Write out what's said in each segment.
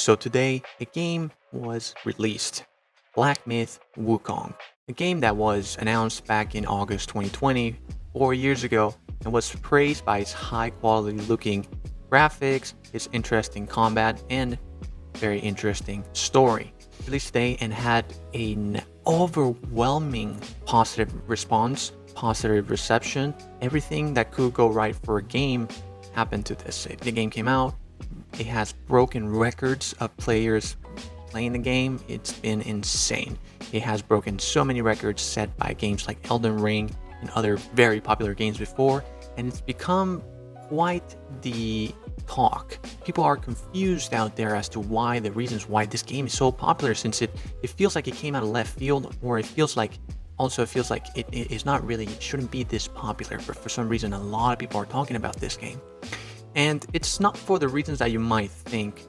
So today, a game was released, Black Myth Wukong, a game that was announced back in August 2020, 4 years ago, and was praised by its high-quality looking graphics, its interesting combat, and very interesting story. Released today and had an overwhelming positive response, positive reception. Everything that could go right for a game happened to this. The game came out. It has broken records of players playing the game. It's been insane. It has broken so many records set by games like Elden Ring and other very popular games before, and it's become quite the talk. People are confused out there as to why, the reasons why this game is so popular, since it feels like it came out of left field, or it feels like it is not really, it shouldn't be this popular, but for some reason a lot of people are talking about this game. And it's not for the reasons that you might think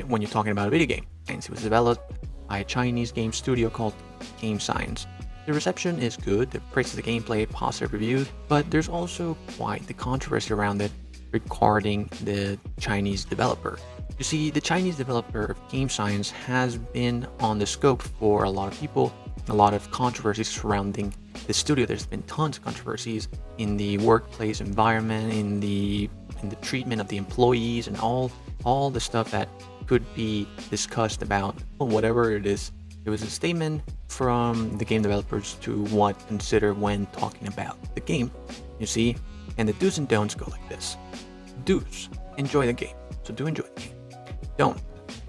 when you're talking about a video game. It was developed by a Chinese game studio called Game Science. The reception is good, the praise of the gameplay, positive reviews, but there's also quite the controversy around it regarding the Chinese developer. You see, the Chinese developer of Game Science has been on the scope for a lot of people, a lot of controversies surrounding the studio. There's been tons of controversies in the workplace environment, in the treatment of the employees, and all the stuff that could be discussed about whatever it is. It was a statement from the game developers to what consider when talking about the game, you see, and the do's and don'ts go like this. Do's, enjoy the game, so do enjoy the game. Don't,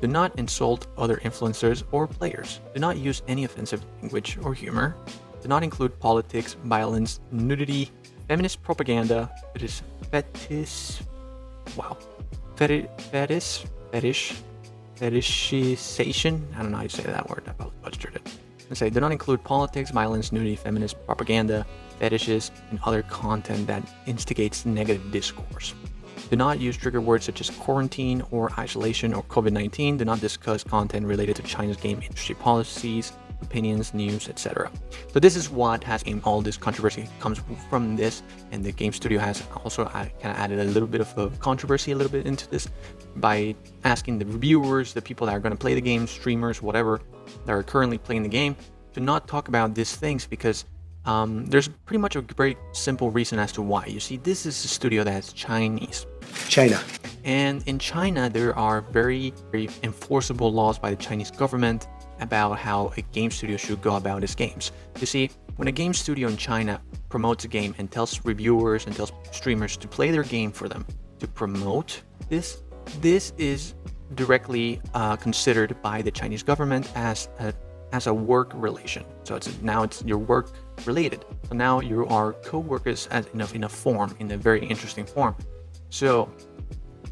do not insult other influencers or players. Do not use any offensive language or humor. Do not include politics, violence, nudity, feminist propaganda, fetishization. I don't know how you say that word. I probably butchered it. Let's say, do not include politics, violence, nudity, feminist propaganda, fetishes, and other content that instigates negative discourse. Do not use trigger words such as quarantine or isolation or COVID-19. Do not discuss content related to China's game industry policies, opinions, news, etc. So this is what has been all this controversy comes from this, and the game studio has also kind of added a little bit of a controversy into this by asking the reviewers, the people that are going to play the game, streamers, whatever, that are currently playing the game, to not talk about these things, because there's pretty much a very simple reason as to why. You see, this is a studio that's Chinese. China. And in China, there are very, very enforceable laws by the Chinese government about how a game studio should go about its games. You see, when a game studio in China promotes a game and tells reviewers and tells streamers to play their game for them, to promote this is directly considered by the Chinese government as a work relation. So now it's your work related. So now you are co-workers in a form, in a very interesting form. So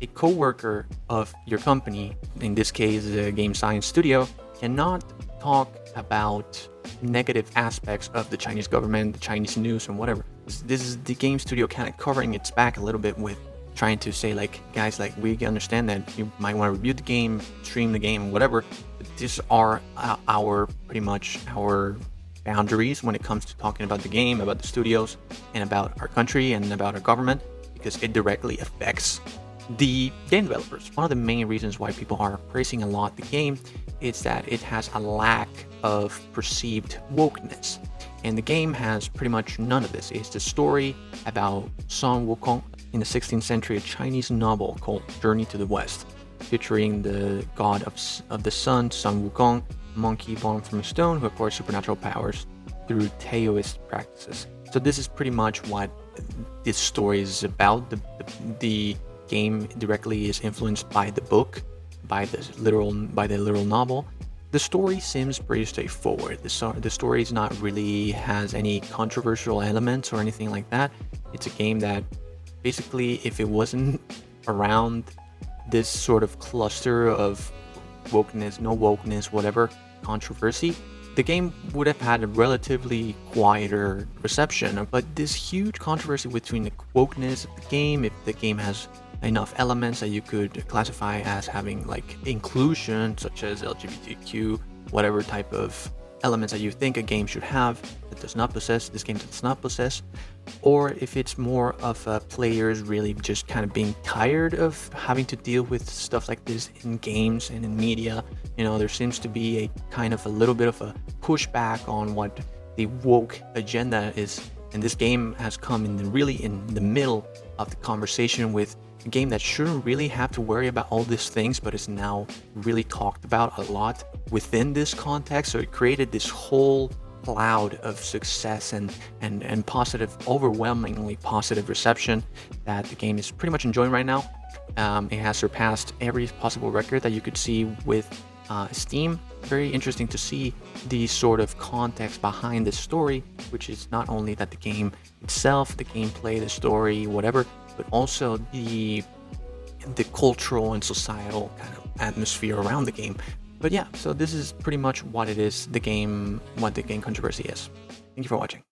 a co-worker of your company, in this case the Game Science Studio, cannot talk about negative aspects of the Chinese government, the Chinese news, and whatever. This is the game studio kind of covering its back a little bit with trying to say, like, guys, like, we understand that you might want to review the game, stream the game, whatever, but these are pretty much our boundaries when it comes to talking about the game, about the studios, and about our country and about our government, because it directly affects the game developers. One of the main reasons why people are praising a lot the game is that it has a lack of perceived wokeness, and the game has pretty much none of this. It's the story about Sun Wukong in the 16th century, a Chinese novel called Journey to the West, featuring the god of the sun, Sun Wukong, a monkey born from a stone who acquires supernatural powers through Taoist practices. So this is pretty much what this story is about. The game directly is influenced by the book, by the literal novel. The story seems pretty straightforward. The story is not really has any controversial elements or anything like that. It's a game that basically, if it wasn't around this sort of cluster of wokeness, no wokeness, whatever controversy, the game would have had a relatively quieter reception. But this huge controversy between the wokeness of the game, if the game has enough elements that you could classify as having like inclusion, such as LGBTQ, whatever type of elements that you think a game should have, that does not possess, this game does not possess, or if it's more of players really just kind of being tired of having to deal with stuff like this in games and in media. There seems to be a kind of a little bit of a pushback on what the woke agenda is, and this game has come in the middle of the conversation with a game that shouldn't really have to worry about all these things, but is now really talked about a lot within this context. So it created this whole cloud of success and positive, overwhelmingly positive reception that the game is pretty much enjoying right now. It has surpassed every possible record that you could see with Steam. Very interesting to see the sort of context behind the story, which is not only that the game itself, the gameplay, the story, whatever, but also the cultural and societal kind of atmosphere around the game. But yeah, so this is pretty much what it is, what the game controversy is. Thank you for watching.